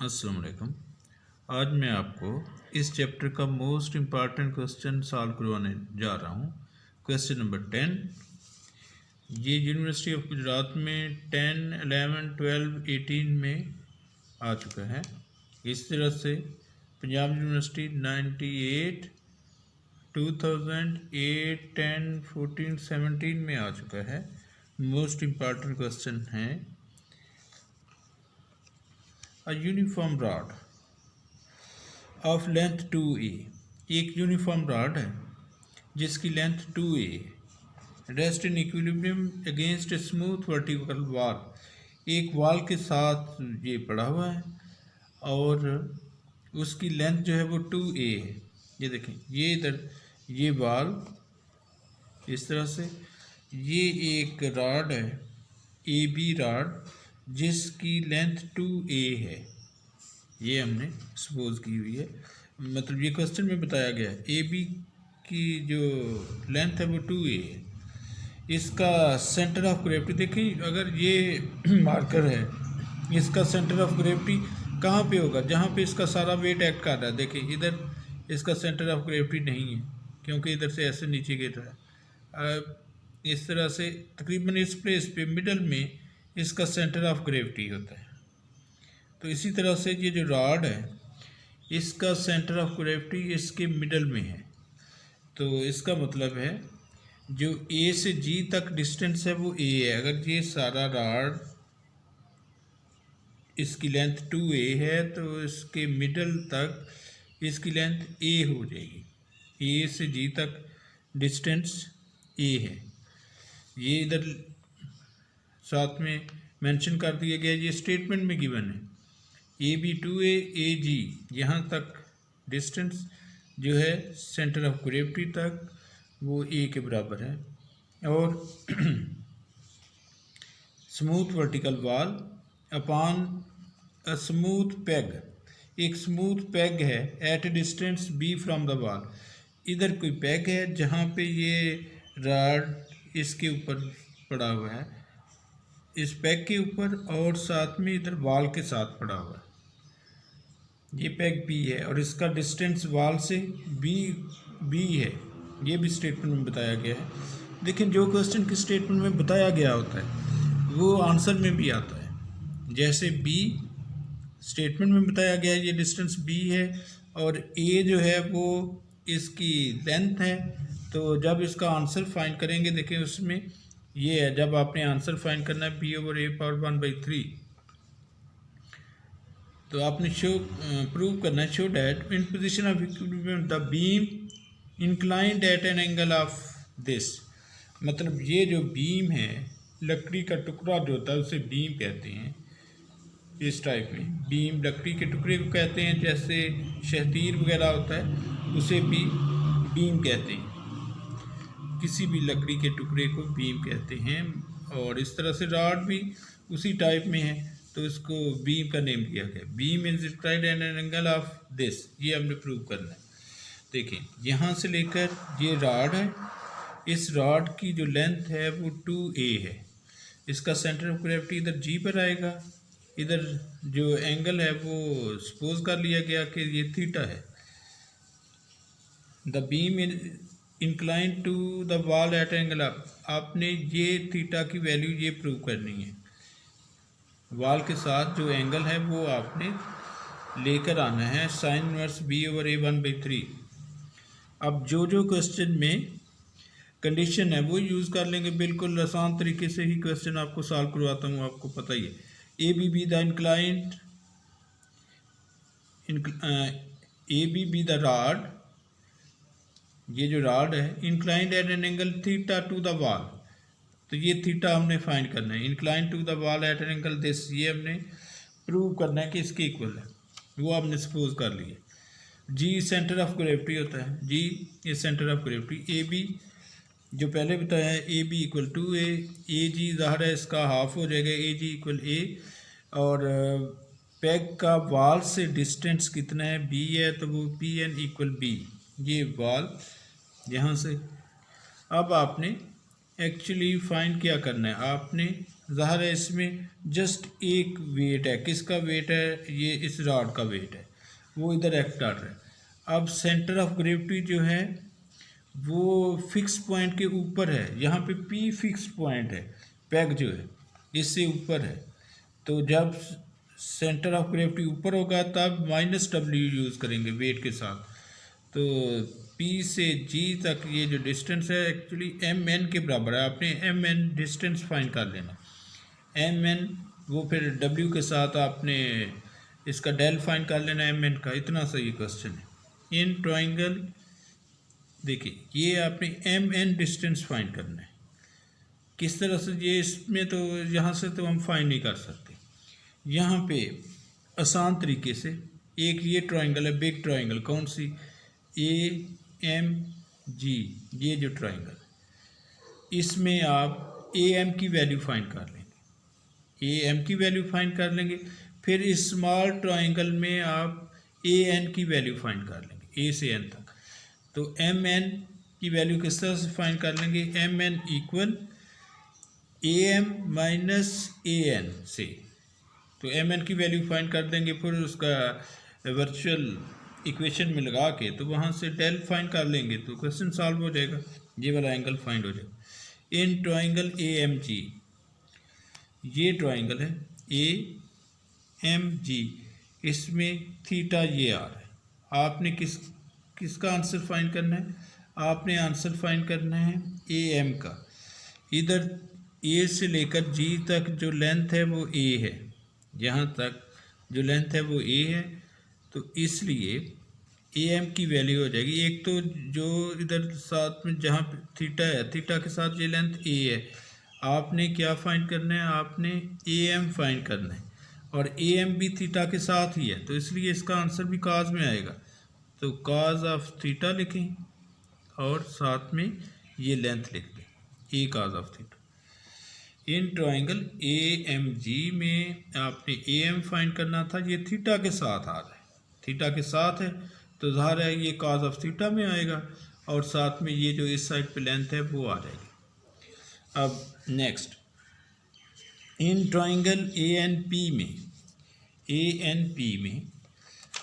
अस्सलाम वालेकुम। आज मैं आपको इस चैप्टर का मोस्ट इम्पॉर्टेंट क्वेश्चन सॉल्व करवाने जा रहा हूँ। Question number 10। ये यूनिवर्सिटी ऑफ गुजरात में 10, 11, 12, 18 में आ चुका है। इस तरह से पंजाब यूनिवर्सिटी 98, 2008, 10, 14, 17 में आ चुका है। मोस्ट इम्पॉर्टेंट क्वेश्चन है a uniform rod of length 2a। एक यूनिफॉर्म रॉड है जिसकी length 2a rest in equilibrium against a smooth vertical wall. एक वॉल के साथ ये पड़ा हुआ है और उसकी लेंथ जो है वो 2a है। ये देखें, ये इधर ये वॉल इस तरह से, ये एक रॉड है ए बी रॉड जिसकी लेंथ 2a है। ये हमने सपोज की हुई है, मतलब ये क्वेश्चन में बताया गया है ए बी की जो लेंथ है वो 2a है। इसका सेंटर ऑफ ग्रेविटी देखिए, अगर ये मार्कर है, इसका सेंटर ऑफ ग्रेविटी कहाँ पे होगा? जहाँ पे इसका सारा वेट एक्ट कर रहा है। देखिए इधर इसका सेंटर ऑफ ग्रेविटी नहीं है क्योंकि इधर से ऐसे नीचे गिर रहा है। इस तरह से तकरीबन इस प्लेस पे मिडल में इसका सेंटर ऑफ ग्रेविटी होता है। तो इसी तरह से ये जो रॉड है इसका सेंटर ऑफ ग्रेविटी इसके मिडल में है। तो इसका मतलब है जो ए से जी तक डिस्टेंस है वो ए है। अगर ये सारा रॉड इसकी लेंथ 2a है तो इसके मिडल तक इसकी लेंथ a हो जाएगी। ए से जी तक डिस्टेंस a है। ये इधर साथ में मेंशन कर दिया गया, ये स्टेटमेंट में गिवन है। ए बी 2a ए जी यहाँ तक डिस्टेंस जो है सेंटर ऑफ ग्रेविटी तक वो a के बराबर है। और smooth vertical wall upon a smooth peg, एक स्मूथ पेग है at a distance b from the wall. इधर कोई पेग है जहाँ पे ये रॉड इसके ऊपर पड़ा हुआ है, इस पेग के ऊपर, और साथ में इधर वॉल के साथ पड़ा हुआ है। ये पेग B है और इसका डिस्टेंस वॉल से B है। ये भी स्टेटमेंट में बताया गया है। लेकिन जो क्वेश्चन की स्टेटमेंट में बताया गया होता है वो आंसर में भी आता है। जैसे B स्टेटमेंट में बताया गया है, ये डिस्टेंस B है और A जो है वो इसकी लेंथ है। तो जब इसका आंसर फाइंड करेंगे, देखें उसमें ये है, जब आपने आंसर फाइंड करना है b/a⁴ तो आपने प्रूव करना है show that in position of equilibrium the beam inclined at an angle of this. मतलब ये जो बीम है, लकड़ी का टुकड़ा जो होता है उसे बीम कहते हैं। इस टाइप में बीम लकड़ी के टुकड़े को कहते हैं, जैसे शहतीर वगैरह होता है उसे भी बीम कहते हैं। किसी भी लकड़ी के टुकड़े को बीम कहते हैं। और इस तरह से रॉड भी उसी टाइप में है तो इसको बीम का नेम दिया गया। Beam is inclined at an angle of this, ये हमने प्रूव करना है। देखिए यहाँ से लेकर ये रॉड है, इस रॉड की जो लेंथ है वो 2a है। इसका सेंटर ऑफ ग्रेविटी इधर G पर आएगा। इधर जो एंगल है वो सपोज कर लिया गया कि ये थीटा है। The beam inclined to the wall at angle of, आपने ये थीटा की वैल्यू ये प्रूव करनी है। वॉल के साथ जो एंगल है वो आपने लेकर आना है साइन इनवर्स b/a⁴। अब जो जो क्वेश्चन में कंडीशन है वो यूज़ कर लेंगे। बिल्कुल आसान तरीके से ही क्वेश्चन आपको सॉल्व करवाता हूँ, आपको पता ही है। A B be the inclined A B be the rod, ये जो रॉड है inclined at an angle theta to the wall. तो ये थीटा हमने फाइंड करना है। Inclined to the wall at an angle this, ये हमने प्रूव करना है कि इसके इक्वल है, वो हमने सपोज कर लिया। जी सेंटर ऑफ ग्रेविटी होता है, जी ये centre of gravity. A B जो पहले बताया है A B equal to A G ज़ाहिर है इसका हाफ हो जाएगा, ए जी इक्वल ए। और पेग का वॉल से डिस्टेंस कितना है? बी है, तो वो पी एन इक्वल बी। ये वॉल यहाँ से। अब आपने एक्चुअली फाइंड क्या करना है, आपने ज़ाहिर है इसमें जस्ट एक वेट है, किसका वेट है, ये इस रॉड का वेट है, वो इधर एक्ट कर रहा है। अब सेंटर ऑफ ग्रेविटी जो है वो फिक्स पॉइंट के ऊपर है, यहाँ पे पी फिक्स पॉइंट है, पैग जो है इससे ऊपर है। तो जब सेंटर ऑफ ग्रेविटी ऊपर होगा तब माइनस डब्ल्यू यूज़ करेंगे वेट के साथ। तो पी से जी तक ये जो डिस्टेंस है एक्चुअली एम एन के बराबर है, आपने एम एन डिस्टेंस फाइंड कर लेना। एम एन वो फिर डब्ल्यू के साथ आपने इसका डेल फाइंड कर लेना एम एन का। इतना सा ये क्वेश्चन है। इन ट्राइंगल देखिए ये आपने एम एन डिस्टेंस फाइंड करना है। किस तरह से, ये इसमें तो यहाँ से तो हम फाइंड नहीं कर सकते। यहाँ पे आसान तरीके से एक ये ट्राइंगल है, बिग ट्राइंगल, कौन सी, ए एम जी, ये जो ट्राइंगल, इसमें आप ए एम की वैल्यू फाइंड कर लेंगे, ए एम की वैल्यू फाइंड कर लेंगे। फिर इस स्मॉल ट्राइंगल में आप ए एन की वैल्यू फाइंड कर लेंगे, ए से एन तक। तो एम एन की वैल्यू किस तरह से फाइंड कर लेंगे, M N equal A M minus A N से। तो एम एन की वैल्यू फाइंड कर देंगे, फिर उसका वर्चुअल इक्वेशन में लगा के तो वहाँ से डेल फाइंड कर लेंगे, तो क्वेश्चन सॉल्व हो जाएगा, ये वाला एंगल फाइंड हो जाएगा। इन ट्राइंगल ए एम जी, ये ट्राइंगल है ए एम जी, इसमें थीटा ये आ रहा है। आपने किसका आंसर फाइंड करना है, आपने आंसर फाइंड करना है ए एम का। इधर ए से लेकर जी तक जो लेंथ है वो ए है, यहाँ तक जो लेंथ है वो ए है, तो इसलिए ए एम की वैल्यू हो जाएगी। एक तो जो इधर साथ में जहाँ थीटा है, थीटा के साथ ये लेंथ ए है, आपने क्या फाइंड करना है, आपने ए एम फाइंड करना है, और ए एम भी थीटा के साथ ही है, तो इसलिए इसका आंसर भी काज में आएगा। तो काज ऑफ थीटा लिखें और साथ में ये लेंथ लिख दें, a cos of theta. In triangle A M G में आपने ए एम फाइंड करना था, ये थीटा के साथ आ रहा है, थीटा के साथ है तो ज़ाहिर है ये काज ऑफ थीटा में आएगा, और साथ में ये जो इस साइड पे लेंथ है वो आ जाएगी। अब next, in triangle A N P में, ए एन पी में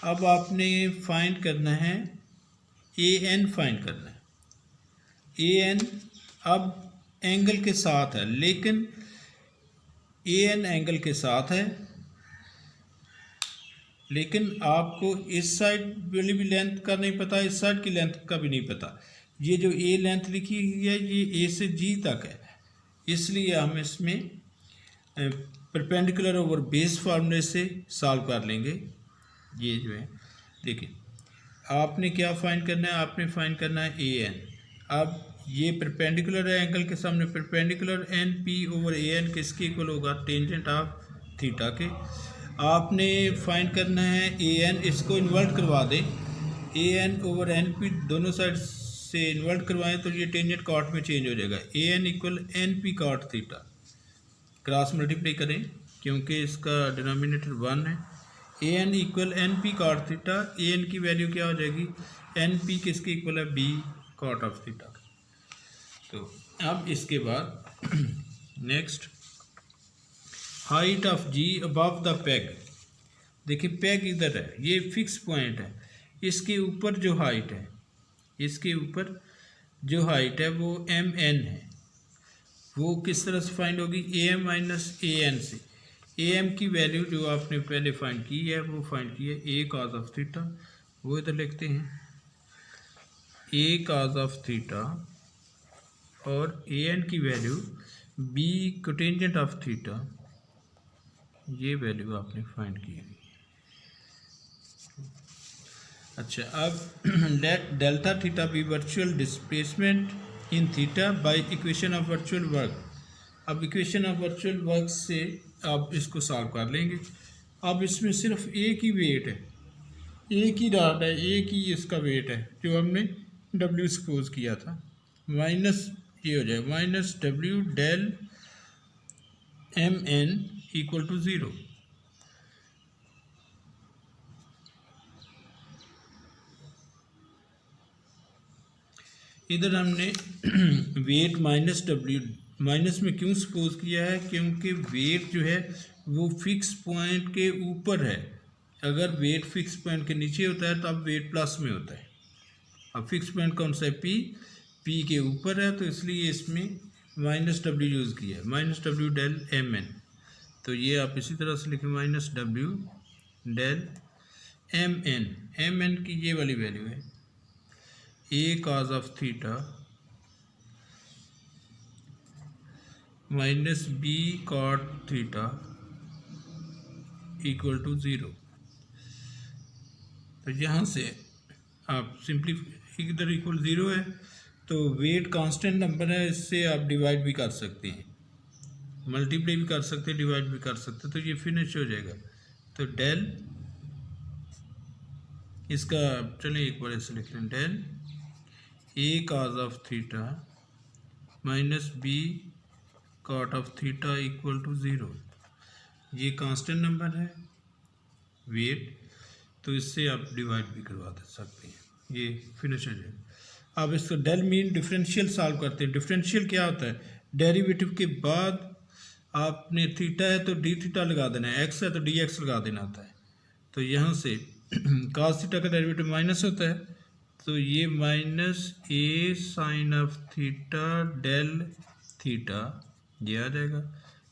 अब आपने फाइंड करना है, ए एन फाइंड करना है। ए एन अब एंगल के साथ है, लेकिन ए एन एंगल के साथ है, लेकिन आपको इस साइड वाली भी लेंथ का नहीं पता, इस साइड की लेंथ का भी नहीं पता। ये जो ए लेंथ लिखी हुई है ये ए से जी तक है, इसलिए हम इसमें परपेंडिकुलर ओवर बेस फार्मूले से सॉल्व कर लेंगे। ये जो है देखिए, आपने क्या फाइंड करना है, आपने फाइंड करना है ए एन। अब ये परपेंडिकुलर है एंगल के सामने, perpendicular N P over A N किसके इक्वल होगा, टेंजेंट ऑफ थीटा के। आपने फाइंड करना है ए एन, इसको इन्वर्ट करवा दें, A N over N P दोनों साइड से इन्वर्ट करवाएं तो ये टेंजेंट कॉट में चेंज हो जाएगा। A N equal N P cot theta, cross multiply करें क्योंकि इसका डिनोमिनेटर 1 है। A N equal N P cot theta, A N की वैल्यू क्या हो जाएगी, एन पी किसके इक्वल है, बी कॉट ऑफ थीटा। तो अब इसके बाद next, height of G above the peg. देखिए पेग इधर है, ये फिक्स पॉइंट है, इसके ऊपर जो हाइट है, इसके ऊपर जो हाइट है वो एम एन है। वो किस तरह से फाइंड होगी, A M minus A N से। ए एम की वैल्यू जो आपने पहले फाइंड की है वो फाइंड की है ए काज ऑफ थीटा, वो इधर लिखते हैं ए काज ऑफ थीटा, और ए एन की value be cotangent of theta, ये वैल्यू आपने फाइंड की है। अच्छा, अब let delta theta be virtual displacement in theta by equation of virtual work. अब इक्वेशन ऑफ वर्चुअल वर्क से आप इसको सॉल्व कर लेंगे। अब इसमें सिर्फ एक ही वेट है, एक ही रॉड है, एक ही इसका वेट है जो हमने डब्ल्यू सपोज किया था, माइनस ये हो जाएगा minus W del M N equal to 0। इधर हमने वेट माइनस डब्ल्यू माइनस में क्यों सपोज किया है, क्योंकि वेट जो है वो फिक्स पॉइंट के ऊपर है। अगर वेट फिक्स पॉइंट के नीचे होता है तो अब वेट प्लस में होता है। अब फिक्स पॉइंट कौन सा है, पी के ऊपर है, तो इसलिए इसमें माइनस डब्ल्यू यूज़ किया है, minus W del M N. तो ये आप इसी तरह से लिखें, minus W del M N की ये वाली वैल्यू है a cos of theta minus B cot theta equal to 0। तो यहाँ से आप सिंपली इधर इक्वल 0 है तो वेट कांस्टेंट नंबर है, इससे आप डिवाइड भी कर सकते हैं, मल्टीप्लाई भी कर सकते हैं, डिवाइड भी कर सकते हैं, तो ये फिनिश हो जाएगा। तो डेल इसका चलिए एक बार ऐसे लिख लें, del A cos of theta minus B cot of theta equal to 0। ये कांस्टेंट नंबर है वेट, तो इससे आप डिवाइड भी करवा सकते हैं, ये फिनिश हो जाएगा। अब इसको डेल मीन डिफरेंशियल सॉल्व करते हैं। डिफरेंशियल क्या होता है, डेरिवेटिव के बाद आपने थीटा है तो डी थीटा लगा देना है, एक्स है तो डी एक्स लगा देना होता है। तो यहाँ से cos थीटा का डेरिवेटिव माइनस होता है, तो ये minus A sine of theta del theta ये आ जाएगा,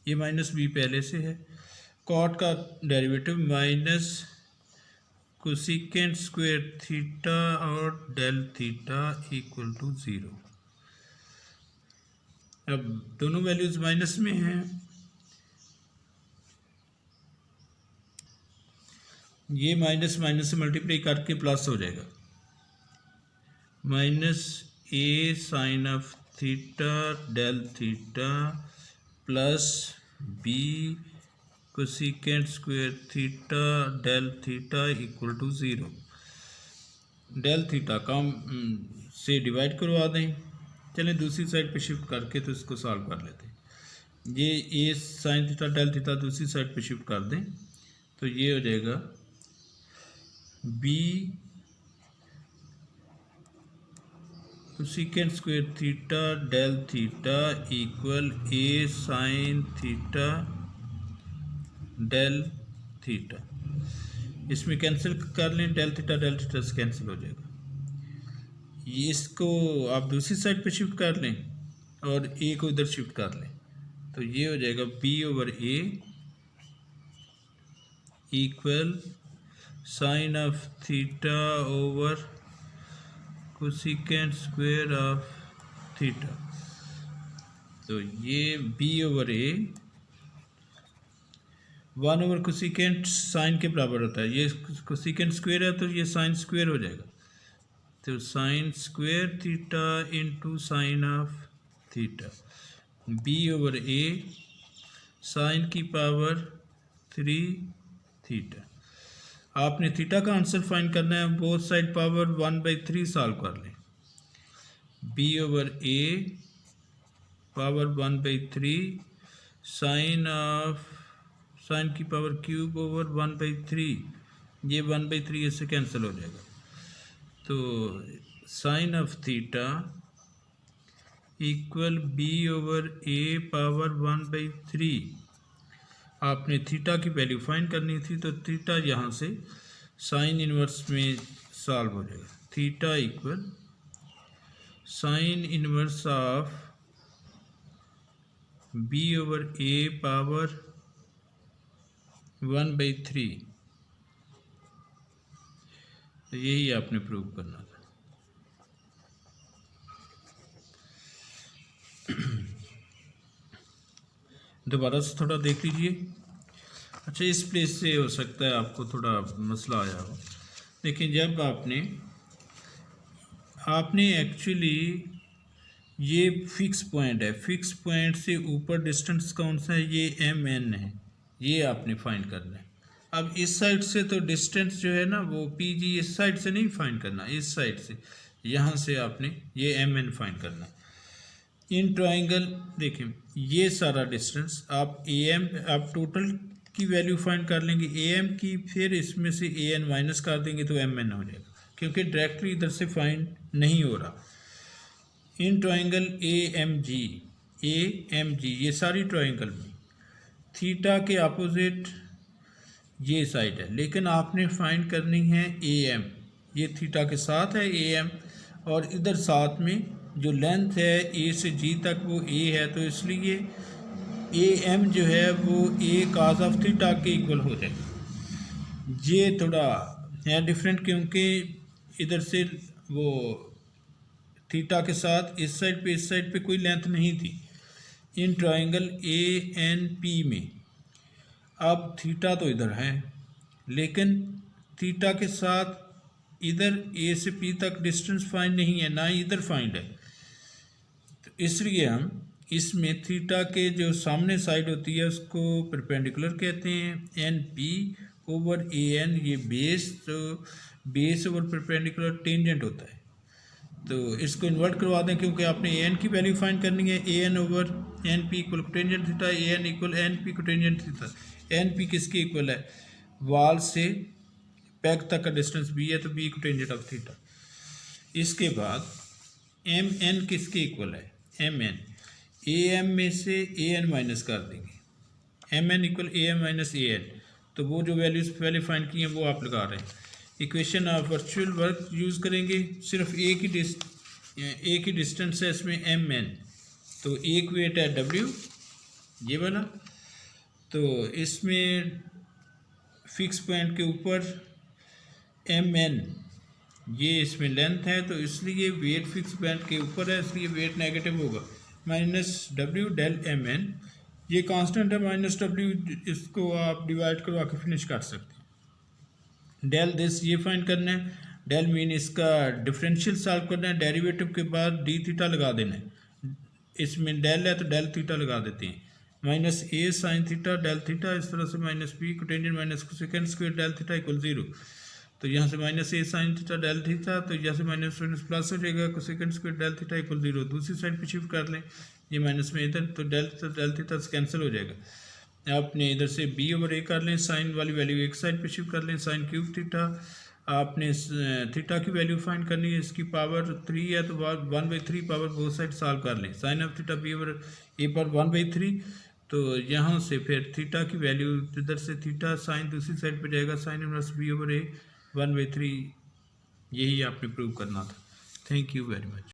ये माइनस बी पहले से है। कॉट का derivative minus cosecant square theta और डेल थीटा इक्वल टू 0। अब दोनों वैल्यूज माइनस में हैं, ये माइनस माइनस से मल्टीप्लाई करके प्लस हो जाएगा, minus A sine of theta del theta plus b cosecant square theta del theta equal to 0। Del theta कम से डिवाइड करवा दें, चलें दूसरी साइड पे शिफ्ट करके तो इसको सॉल्व कर लेते हैं। ये a sine theta del theta दूसरी साइड पे शिफ्ट कर दें तो ये हो जाएगा b cosecant square theta del theta equal a sine theta del theta. इसमें कैंसिल कर लें, डेल थीटा से कैंसिल हो जाएगा। ये इसको आप दूसरी साइड पे शिफ्ट कर लें और ए को इधर शिफ्ट कर लें, तो ये हो जाएगा B over A equal sine of theta over cosecant square of theta. तो ये B over A 1 over cosecant sine के बराबर होता है, ये कोसिकेंट स्क्वायर है तो ये साइन स्क्वायर हो जाएगा, तो sine square theta into sine of theta, B over A sine की पावर 3 थीटा। आपने थीटा का आंसर फाइंड करना है, बोथ साइड पावर 1/3 सॉल्व कर लें, B over A power 1/3 sine of sine की पावर क्यूब ओवर 1/3, ये 1/3 इससे कैंसिल हो जाएगा। तो sine of theta equal B over A power 1/3। आपने थीटा की वैल्यू फाइंड करनी थी, तो थीटा यहाँ से साइन इनवर्स में सॉल्व हो जाएगा। Theta equal sine inverse of B over A power 1/3। तो यही आपने प्रूव करना था। दोबारा से थोड़ा देख लीजिए। अच्छा, इस प्लेस से हो सकता है आपको थोड़ा मसला आया हो। देखिए, जब आपने एक्चुअली ये फिक्स पॉइंट है, फिक्स पॉइंट से ऊपर डिस्टेंस कौन सा है, ये एम एन है, ये आपने फाइंड करना है। अब इस साइड से तो डिस्टेंस जो है ना वो पी जी, इस साइड से नहीं फाइंड करना, इस साइड से यहाँ से आपने ये एम एन फाइंड करना है। इन ट्राइंगल देखें, ये सारा डिस्टेंस आप ए एम, आप टोटल की वैल्यू फाइंड कर लेंगे ए एम की, फिर इसमें से ए एन माइनस कर देंगे तो एम एन हो जाएगा, क्योंकि डायरेक्टली इधर से फाइंड नहीं हो रहा। In triangle A M G AMG, ये सारी ट्रायंगल में थीटा के अपोजिट ये साइड है, लेकिन आपने फाइंड करनी है AM। ये थीटा के साथ है AM, और इधर साथ में जो लेंथ है A से G तक वो A है, तो इसलिए AM जो है वो A cos ऑफ थीटा के इक्वल हो जाएगा। ये थोड़ा है डिफरेंट, क्योंकि इधर से वो थीटा के साथ इस साइड पे कोई लेंथ नहीं थी इन ट्रायंगल ANP में। अब थीटा तो इधर है, लेकिन थीटा के साथ इधर A से P तक डिस्टेंस फाइंड नहीं है, ना ही इधर फाइंड है। तो इसलिए हम इसमें थीटा के जो सामने साइड होती है उसको परपेंडिकुलर कहते हैं, NP ओवर AN, ये बेस, तो बेस ओवर परपेंडिकुलर टेंजेंट होता है। तो इसको इन्वर्ट करवा दें, क्योंकि आपने AN की वैल्यू फाइंड करनी है। AN over NP equal cotangent theta, AN equal NP cotangent theta. NP किसके इक्वल है? वाल से पैक तक का डिस्टेंस B है, तो B कोटेंजेंट ऑफ थीटा। इसके बाद MN किसके इक्वल है? MN AM में से AN माइनस कर देंगे, MN equal AM minus AN। तो वो जो वैल्यूज पहले फाइंड की हैं वो आप लगा रहे हैं। Equation of virtual work use करेंगे, सिर्फ एक ही डिस्टेंस है इसमें MN, तो एक वेट है W ये वाला, तो इसमें फिक्स पॉइंट के ऊपर MN ये इसमें लेंथ है, तो इसलिए वेट फिक्स पॉइंट के ऊपर है, इसलिए वेट नेगेटिव होगा। माइनस W डेल MN, ये कांस्टेंट है माइनस W, इसको आप डिवाइड करवा के फिनिश कर सकते हैं। डेल दिस ये फाइंड करना है, डेल मीन इसका डिफरेंशियल सॉल्व करना है, डेरिवेटिव के बाद डी थीटा लगा देना है। इसमें डेल है तो डेल थीटा लगा देते हैं, minus A sine theta del theta, इस तरह से minus B cotangent minus cosecant square del theta equal 0। तो यहाँ से minus A sine theta del theta, तो यहाँ से माइनस प्लस हो जाएगा, cosecant square del theta equal 0। दूसरी साइड पे शिफ्ट कर लें, ये माइनस में इधर, तो डेल थीटा से कैंसिल हो जाएगा। आपने इधर से B ओवर A कर लें, साइन वाली वैल्यू एक साइड पे शिफ्ट कर लें, साइन क्यूब थीटा। आपने थीटा की वैल्यू फाइंड करनी है, इसकी पावर 3 है, तो 1/3 पावर बोथ साइड सॉल्व कर लें। Sine of theta B over A पर 1/3, तो यहाँ से फिर थीटा की वैल्यू इधर से थीटा साइन दूसरी साइड पे जाएगा, sine inverse B over A 1/3, यही आपने प्रूव करना था। Thank you very much.